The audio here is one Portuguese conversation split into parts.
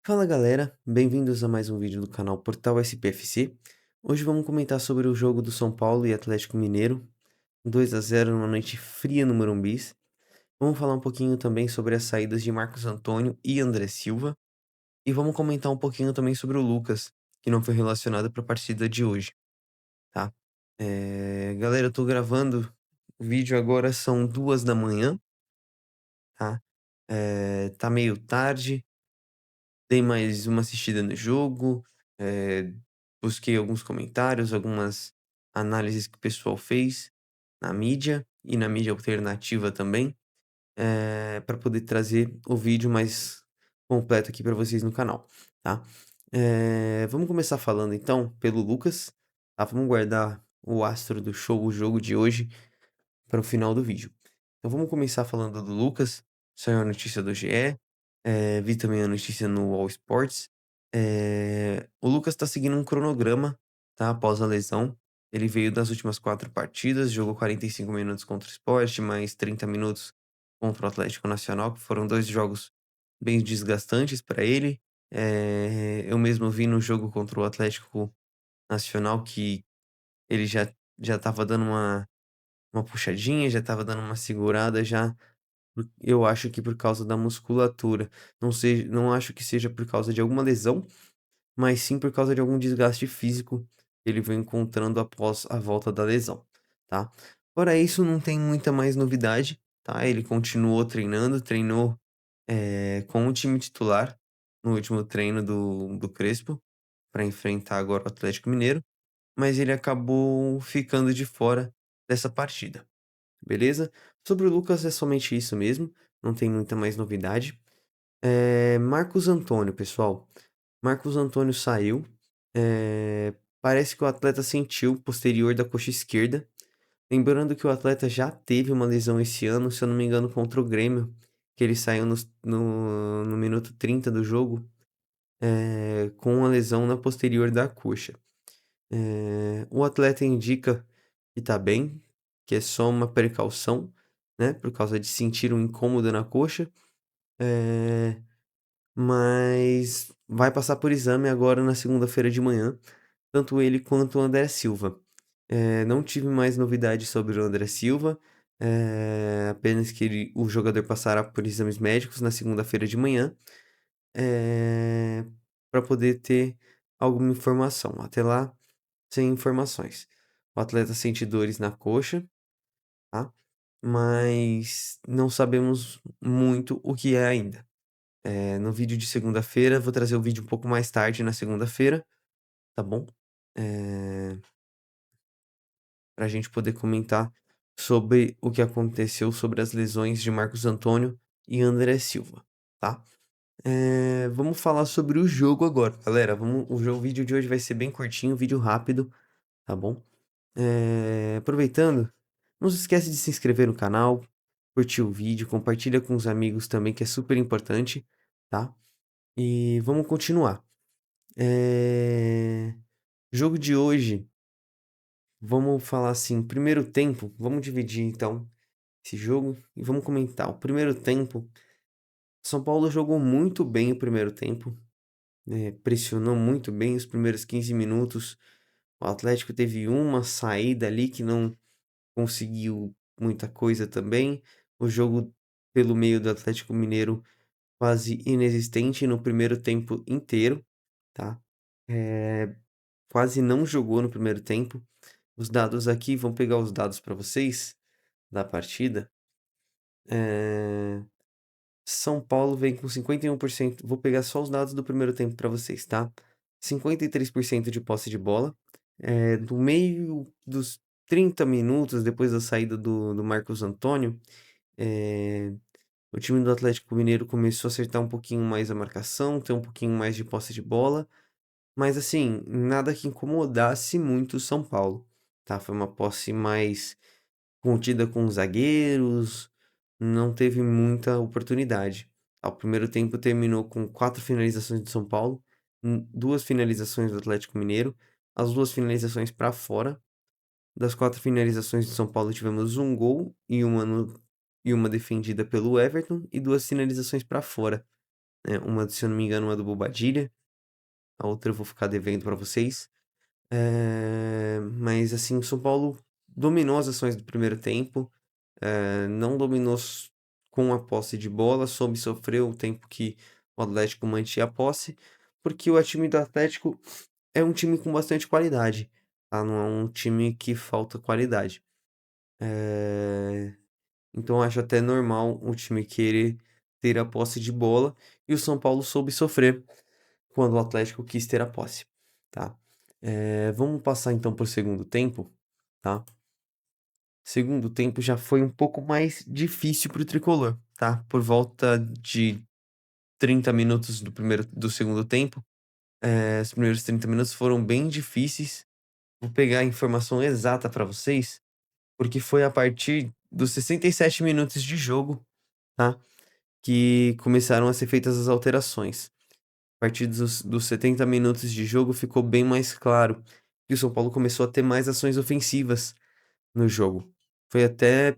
Fala galera, bem-vindos a mais um vídeo do canal Portal SPFC. Hoje vamos comentar sobre o jogo do São Paulo e Atlético Mineiro, 2-0 numa noite fria no Morumbis. Vamos falar um pouquinho também sobre as saídas de Marcos Antônio e André Silva. E vamos comentar um pouquinho também sobre o Lucas, que não foi relacionado para a partida de hoje, tá? Galera, eu tô gravando o vídeo agora, são 2 da manhã, tá? Tá meio tarde. Dei mais uma assistida no jogo, busquei alguns comentários, algumas análises que o pessoal fez na mídia e na mídia alternativa também, para poder trazer o vídeo mais completo aqui para vocês no canal, tá? Vamos começar falando então pelo Lucas, tá? Vamos guardar o astro do show, o jogo de hoje, para o final do vídeo. Então vamos começar falando do Lucas. Saiu a notícia do GE, vi também a notícia no All Sports. O Lucas tá seguindo um cronograma, tá, após a lesão. Ele veio das últimas 4 partidas, jogou 45 minutos contra o Sport, mais 30 minutos contra o Atlético Nacional, que foram 2 jogos bem desgastantes para ele. Eu mesmo vi no jogo contra o Atlético Nacional que ele já estava dando uma puxadinha, já estava dando uma segurada já, eu acho que por causa da musculatura. Não acho que seja por causa de alguma lesão, mas sim por causa de algum desgaste físico que ele vem encontrando após a volta da lesão, tá. Fora isso, não tem muita mais novidade, tá. Ele continuou treinando, treinou, com o time titular no último treino do Crespo, para enfrentar agora o Atlético Mineiro, mas ele acabou ficando de fora dessa partida. Beleza? Sobre o Lucas é somente isso mesmo, não tem muita mais novidade. Marcos Antônio, pessoal. Marcos Antônio saiu. Parece que o atleta sentiu o posterior da coxa esquerda. Lembrando que o atleta já teve uma lesão esse ano, se eu não me engano, contra o Grêmio, que ele saiu no minuto 30 do jogo, com uma lesão na posterior da coxa. O atleta indica que tá bem, que é só uma precaução, né, por causa de sentir um incômodo na coxa, eh, mas vai passar por exame agora na segunda-feira de manhã, tanto ele quanto o André Silva. Não tive mais novidades sobre o André Silva, apenas que o jogador passará por exames médicos na segunda-feira de manhã, para poder ter alguma informação. Até lá, sem informações. O atleta sente dores na coxa, tá? Mas não sabemos muito o que é ainda. No vídeo de segunda-feira, vou trazer o vídeo um pouco mais tarde na segunda-feira, tá bom? Eh, Pra gente poder comentar sobre o que aconteceu sobre as lesões de Marcos Antônio e André Silva, tá? Vamos falar sobre o jogo agora, galera. O vídeo de hoje vai ser bem curtinho, vídeo rápido, tá bom? Aproveitando, não se esquece de se inscrever no canal, curtir o vídeo, compartilha com os amigos também, que é super importante, tá? E vamos continuar. Jogo de hoje, vamos falar assim, primeiro tempo, vamos dividir então esse jogo e vamos comentar. O primeiro tempo, São Paulo jogou muito bem o primeiro tempo, pressionou muito bem os primeiros 15 minutos. O Atlético teve uma saída ali que não conseguiu muita coisa também. O jogo pelo meio do Atlético Mineiro quase inexistente no primeiro tempo inteiro, tá? Quase não jogou no primeiro tempo. Os dados aqui, vão pegar os dados para vocês da partida. São Paulo vem com 51%. Vou pegar só os dados do primeiro tempo para vocês, tá? 53% de posse de bola. No meio dos 30 minutos depois da saída do Marcos Antônio, eh, o time do Atlético Mineiro começou a acertar um pouquinho mais a marcação, ter um pouquinho mais de posse de bola, mas assim, nada que incomodasse muito o São Paulo, tá? Foi uma posse mais contida com os zagueiros, não teve muita oportunidade. O primeiro tempo terminou com 4 finalizações do São Paulo, 2 finalizações do Atlético Mineiro, as 2 finalizações para fora. Das 4 finalizações do São Paulo, tivemos um gol e uma defendida pelo Everton e 2 finalizações para fora, né, uma, se eu não me engano, uma do Bobadilha, a outra eu vou ficar devendo para vocês. Mas assim, o São Paulo dominou as ações do primeiro tempo, não dominou com a posse de bola, soube sofrer o tempo que o Atlético mantinha a posse, porque o time do Atlético é um time com bastante qualidade, tá? Não é um time que falta qualidade. Eh, então acho até normal o time querer ter a posse de bola e o São Paulo soube sofrer quando o Atlético quis ter a posse, tá? Vamos passar então para o segundo tempo, tá? Segundo tempo já foi um pouco mais difícil para o tricolor, tá? Por volta de 30 minutos do segundo tempo, os primeiros 30 minutos foram bem difíceis. Vou pegar a informação exata para vocês, porque foi a partir dos 67 minutos de jogo, tá? Que começaram a ser feitas as alterações. A partir dos 70 minutos de jogo ficou bem mais claro que o São Paulo começou a ter mais ações ofensivas no jogo. Foi até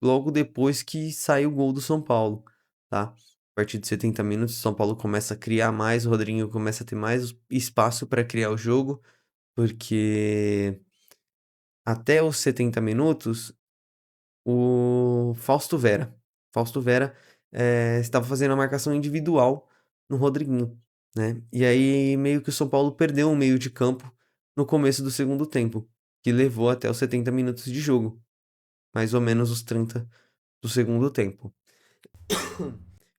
logo depois que saiu o gol do São Paulo, tá? A partir de 70 minutos, o São Paulo começa a criar mais, o Rodriguinho começa a ter mais espaço para criar o jogo, porque até os 70 minutos, o Fausto Vera, estava fazendo a marcação individual no Rodriguinho, né? E aí meio que o São Paulo perdeu o meio de campo no começo do segundo tempo, que levou até os 70 minutos de jogo, mais ou menos os 30 do segundo tempo.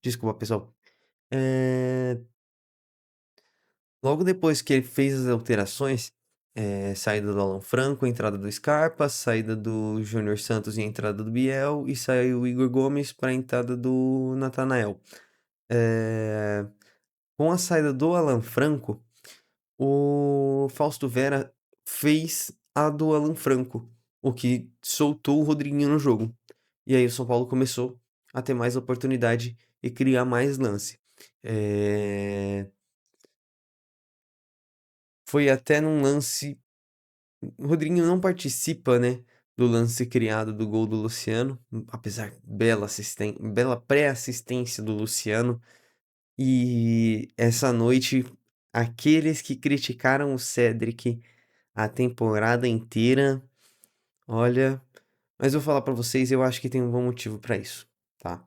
Desculpa, pessoal. Eh, Logo depois que ele fez as alterações, saída do Alan Franco, entrada do Scarpa, saída do Júnior Santos e entrada do Biel, e saiu o Igor Gomes para a entrada do Natanael. Eh, com a saída do Alan Franco, o Fausto Vera fez a do Alan Franco, o que soltou o Rodriguinho no jogo. E aí o São Paulo começou a ter mais oportunidade e criar mais lance. Eh, Foi até num lance. O Rodriguinho não participa, né, do lance criado do gol do Luciano, apesar bela pré-assistência do Luciano. E essa noite, aqueles que criticaram o Cedric a temporada inteira, olha, mas eu vou falar pra vocês, eu acho que tem um bom motivo pra isso, tá?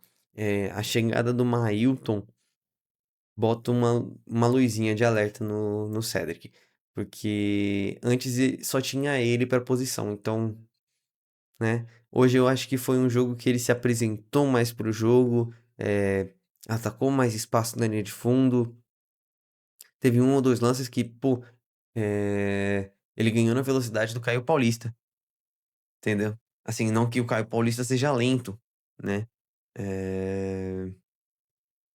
A chegada do Mailton bota uma luzinha de alerta no Cedric, porque antes só tinha ele pra posição, então, né? Hoje eu acho que foi um jogo que ele se apresentou mais pro jogo, atacou mais espaço na linha de fundo. Teve um ou dois lances que, pô, ele ganhou na velocidade do Caio Paulista, entendeu? Assim, não que o Caio Paulista seja lento, né? Eh,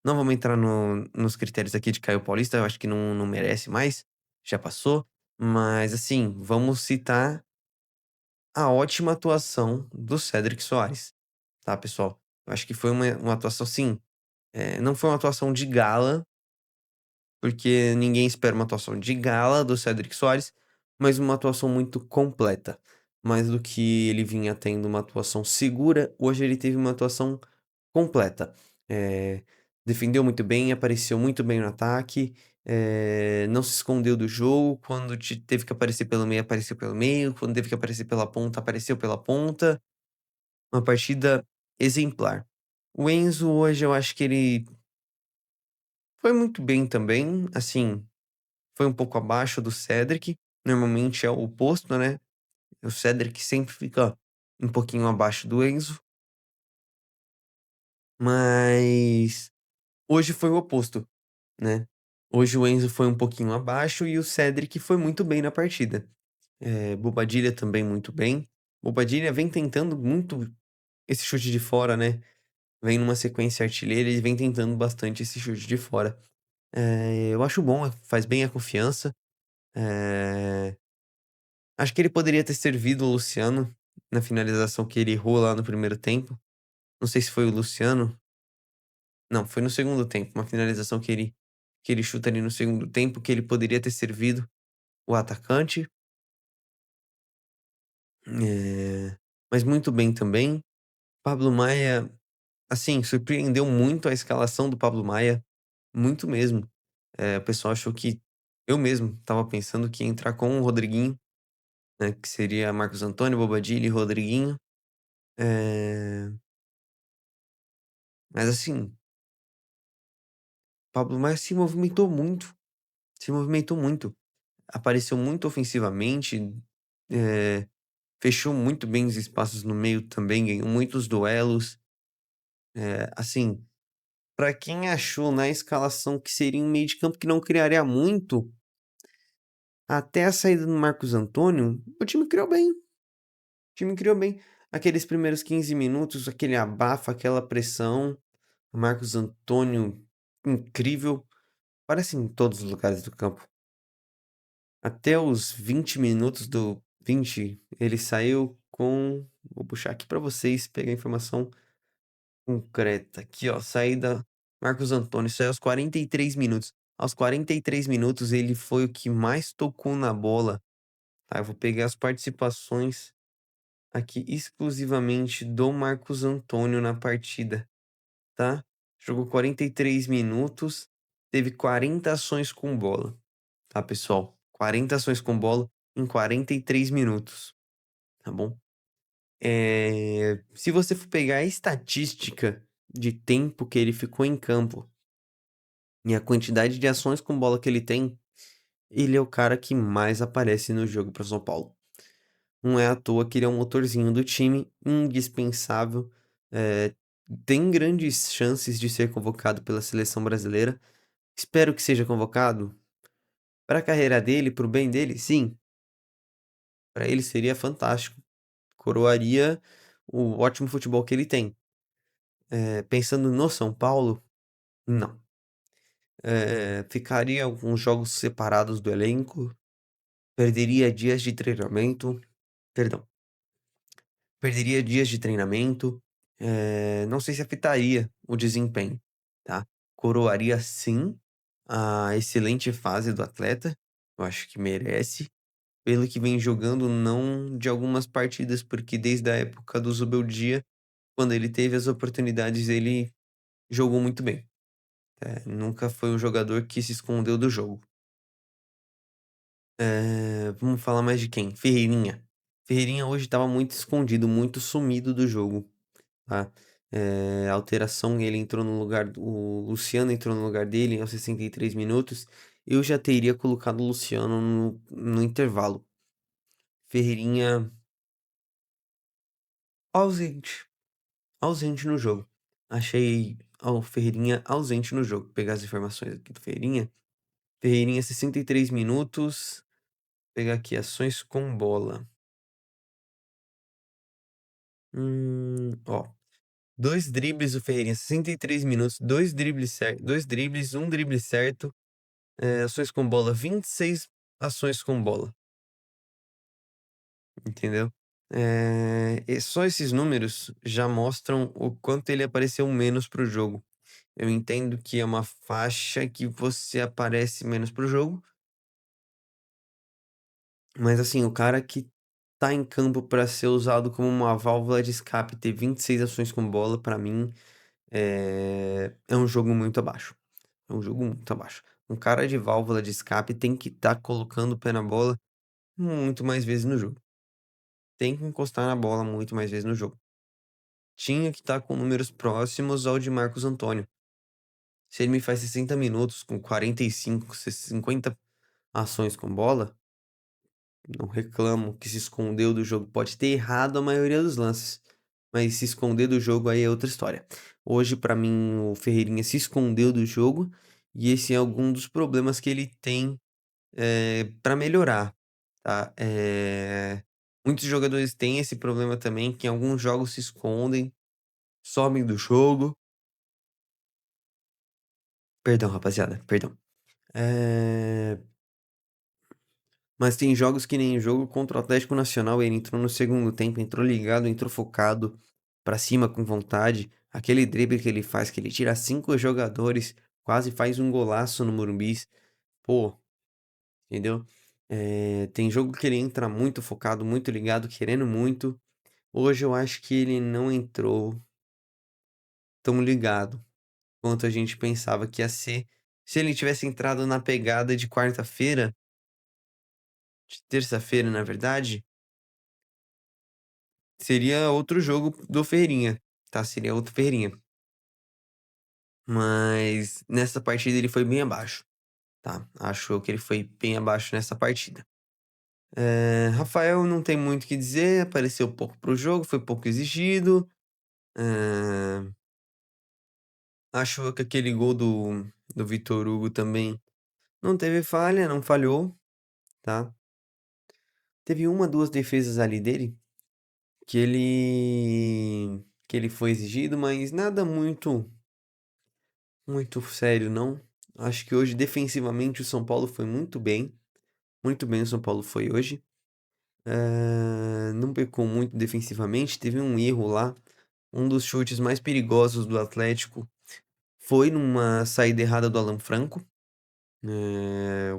não vamos entrar nos critérios aqui de Caio Paulista, eu acho que não merece mais, já passou. Mas, assim, vamos citar a ótima atuação do Cédric Soares, tá, pessoal? Eu acho que foi uma atuação, sim, não foi uma atuação de gala, porque ninguém espera uma atuação de gala do Cédric Soares, mas uma atuação muito completa. Mais do que ele vinha tendo uma atuação segura, hoje ele teve uma atuação completa. Defendeu muito bem, apareceu muito bem no ataque, não se escondeu do jogo. Quando teve que aparecer pelo meio, apareceu pelo meio. Quando teve que aparecer pela ponta, apareceu pela ponta. Uma partida exemplar. O Enzo hoje eu acho que ele foi muito bem também, assim, foi um pouco abaixo do Cedric, normalmente é o oposto, né, o Cedric sempre fica um pouquinho abaixo do Enzo, mas hoje foi o oposto, né. Hoje o Enzo foi um pouquinho abaixo e o Cedric foi muito bem na partida. Bobadilha também muito bem. Bobadilha vem tentando muito esse chute de fora, né, vem numa sequência artilheira e vem tentando bastante esse chute de fora. Eu acho bom, faz bem a confiança. Eh, Acho que ele poderia ter servido o Luciano na finalização que ele errou lá no primeiro tempo. Não sei se foi o Luciano. Não, foi no segundo tempo, uma finalização que ele chuta ali no segundo tempo, que ele poderia ter servido o atacante. Mas muito bem também. Pablo Maia assim, surpreendeu muito a escalação do Pablo Maia, muito mesmo. O pessoal achou que eu mesmo estava pensando que ia entrar com o Rodriguinho, né, que seria Marcos Antônio, Bobadilla e Rodriguinho. Eh, mas assim, Pablo Maia se movimentou muito, apareceu muito ofensivamente, eh, fechou muito bem os espaços no meio também, ganhou muitos duelos. Assim, pra quem achou na escalação que seria um meio de campo que não criaria muito, até a saída do Marcos Antônio, o time criou bem. O time criou bem. Aqueles primeiros 15 minutos, aquele abafa, aquela pressão. O Marcos Antônio, incrível. Parece em todos os lugares do campo. Até os 20 minutos do 20, ele saiu com. Vou puxar aqui pra vocês pegar a informação concreta. Aqui, ó. Saída. Marcos Antônio saiu aos 43 minutos. Aos 43 minutos, ele foi o que mais tocou na bola. Tá, eu vou pegar as participações aqui exclusivamente do Marcos Antônio na partida, tá? Jogou 43 minutos, teve 40 ações com bola, tá, pessoal? 40 ações com bola em 43 minutos, tá bom? Se você for pegar a estatística de tempo que ele ficou em campo e a quantidade de ações com bola que ele é o cara que mais aparece no jogo para São Paulo. Não é à toa que ele é um motorzinho do time, indispensável, eh, tem grandes chances de ser convocado pela seleção brasileira. Espero que seja convocado. Para a carreira dele, para o bem dele, sim, para ele seria fantástico. Coroaria o ótimo futebol que ele tem. Pensando no São Paulo, não. Ficaria alguns jogos separados do elenco, perderia dias de treinamento, perdão, perderia dias de treinamento, não sei se afetaria o desempenho, tá. Coroaria sim a excelente fase do atleta, eu acho que merece, pelo que vem jogando, não de algumas partidas, porque desde a época do Zubeldia, quando ele teve as oportunidades, ele jogou muito bem. Nunca foi um jogador que se escondeu do jogo. Vamos falar mais de quem? Ferreirinha. Ferreirinha hoje estava muito escondido, muito sumido do jogo, tá? Alteração, ele entrou no lugar o Luciano entrou no lugar dele aos 63 minutos. Eu já teria colocado o Luciano no intervalo. Ferreirinha ausente, ausente no jogo. Achei o Ferreirinha ausente no jogo. Vou pegar as informações aqui do Ferreirinha. Ferreirinha 63 minutos. Pegar aqui ações com bola. Ó, 2 dribles do Ferreirinha, 63 minutos, 2 dribles, um drible certo, ações com bola, 26 ações com bola, entendeu? E só esses números já mostram o quanto ele apareceu menos para o jogo. Eu entendo que é uma faixa que você aparece menos para o jogo, mas assim, o cara que tá em campo para ser usado como uma válvula de escape, ter 26 ações com bola, pra mim, é um jogo muito abaixo. É um jogo muito abaixo. Um cara de válvula de escape tem que estar colocando o pé na bola muito mais vezes no jogo. Tem que encostar na bola muito mais vezes no jogo. Tinha que estar com números próximos ao de Marcos Antônio. Se ele me faz 60 minutos com 45, 50 ações com bola, não reclamo que se escondeu do jogo. Pode ter errado a maioria dos lances, mas se esconder do jogo aí é outra história. Hoje, pra mim, o Ferreirinha se escondeu do jogo e esse é algum dos problemas que ele tem para melhorar, tá? Muitos jogadores têm esse problema também, que em alguns jogos se escondem, somem do jogo. Perdão, rapaziada, perdão. Eh, mas tem jogos que nem o jogo contra o Atlético Nacional, ele entrou no segundo tempo, entrou ligado, entrou focado, pra cima com vontade. Aquele drible que ele faz, que ele tira 5 jogadores, quase faz um golaço no Morumbi. Pô, entendeu? Tem jogo que ele entra muito focado, muito ligado, querendo muito. Hoje eu acho que ele não entrou tão ligado quanto a gente pensava que ia ser. Se ele tivesse entrado na pegada de quarta-feira, de terça-feira, na verdade, seria outro jogo do Ferreirinha, tá? Seria outro Ferreirinha. Mas nessa partida ele foi bem abaixo, tá? Acho eu que ele foi bem abaixo nessa partida. Rafael não tem muito o que dizer, apareceu pouco pro jogo, foi pouco exigido. Eh, Acho que aquele gol do Vitor Hugo também não teve falha, não falhou, tá? Teve uma, 2 defesas ali dele que ele foi exigido, mas nada muito sério não. Acho que hoje defensivamente o São Paulo foi muito bem o São Paulo foi hoje. Não pecou muito defensivamente, teve um erro lá, um dos chutes mais perigosos do Atlético foi numa saída errada do Alan Franco.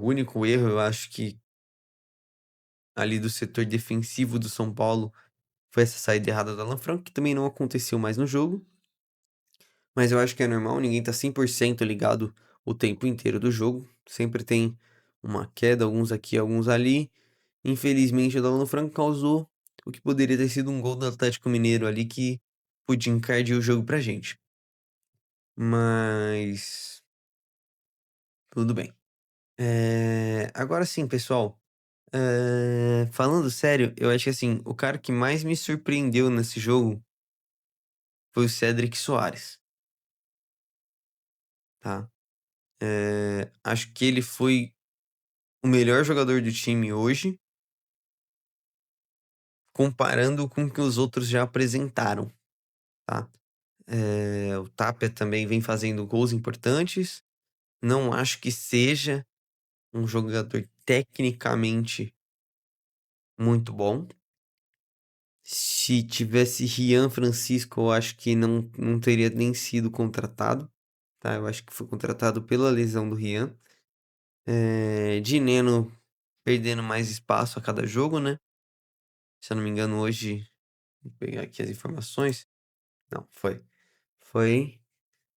O único erro eu acho que ali do setor defensivo do São Paulo foi essa saída errada do Alan Franco, que também não aconteceu mais no jogo. Mas eu acho que é normal, ninguém tá 100% ligado o tempo inteiro do jogo. Sempre tem uma queda, alguns aqui, alguns ali. Infelizmente, o Alan Franco causou o que poderia ter sido um gol do Atlético Mineiro ali que podia encardir o jogo pra gente. Mas tudo bem. Agora sim, pessoal. Falando sério, eu acho que assim, o cara que mais me surpreendeu nesse jogo foi o Cedric Soares, tá? Acho que ele foi o melhor jogador do time hoje, comparando com o que os outros já apresentaram, tá? O Tapia também vem fazendo gols importantes. Não acho que seja um jogador tecnicamente muito bom. Se tivesse Rian Francisco, eu acho que não teria nem sido contratado, tá? Eu acho que foi contratado pela lesão do Rian. Dineno perdendo mais espaço a cada jogo, né? Se eu não me engano, hoje, vou pegar aqui as informações. Não, foi. Foi.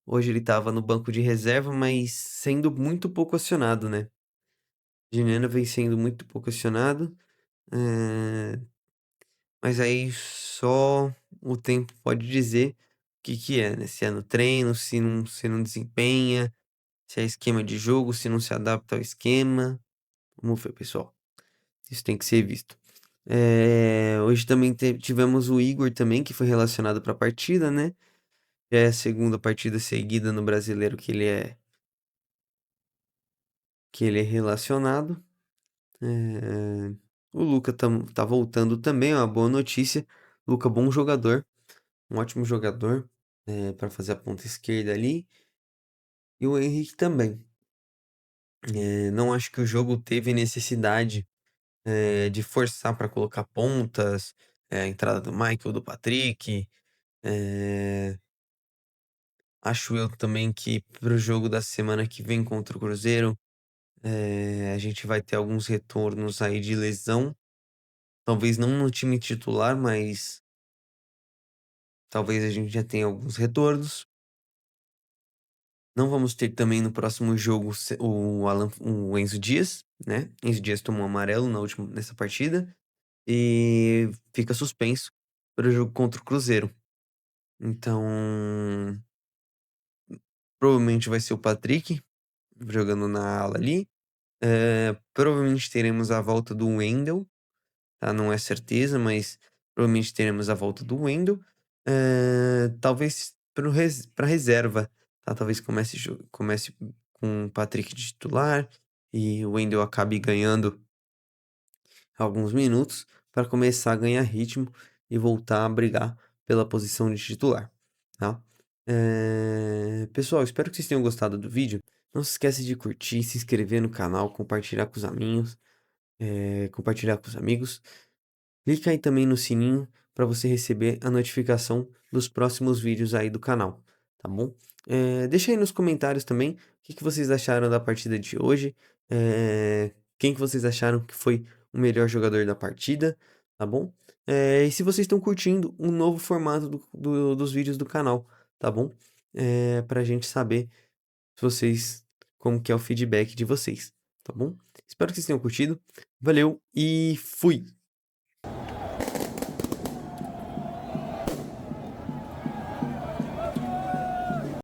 Hoje ele estava no banco de reserva, mas sendo muito pouco acionado, né? Dineno vem sendo muito pouco acionado. eh, Mas aí só o tempo pode dizer o que que é, né? Se é no treino, se não desempenha, se é esquema de jogo, se não se adapta ao esquema. Vamos ver, pessoal. Isso tem que ser visto. Hoje também tivemos o Igor também, que foi relacionado para a partida, né? Já é a segunda partida seguida no Brasileiro que ele é relacionado. Eh, o Luca tá voltando também, é uma boa notícia. Luca, bom jogador, um ótimo jogador, para fazer a ponta esquerda ali. E o Henrique também. Não acho que o jogo teve necessidade, de forçar para colocar pontas, a entrada do Michael, do Patrick. eh, Acho eu também que para o jogo da semana que vem contra o Cruzeiro, a gente vai ter alguns retornos aí de lesão. Talvez não no time titular, mas talvez a gente já tenha alguns retornos. Não vamos ter também no próximo jogo o Enzo Dias, né? Enzo Dias tomou um amarelo nessa partida e fica suspenso para o jogo contra o Cruzeiro. Então, provavelmente vai ser o Patrick jogando na ala ali. Provavelmente teremos a volta do Wendel, tá? Não é certeza, mas provavelmente teremos a volta do Wendel. Talvez para reserva, tá? Talvez comece com o Patrick de titular e o Wendel acabe ganhando alguns minutos para começar a ganhar ritmo e voltar a brigar pela posição de titular, tá? Pessoal, espero que vocês tenham gostado do vídeo. Não se esqueça de curtir, se inscrever no canal, compartilhar com os amigos. Clica aí também no sininho para você receber a notificação dos próximos vídeos aí do canal, tá bom? Deixa aí nos comentários também o que que vocês acharam da partida de hoje, quem que vocês acharam que foi o melhor jogador da partida, tá bom? E se vocês estão curtindo o novo formato dos vídeos do canal, tá bom? pra gente saber se vocês, como que é o feedback de vocês, tá bom? Espero que vocês tenham curtido. Valeu e fui!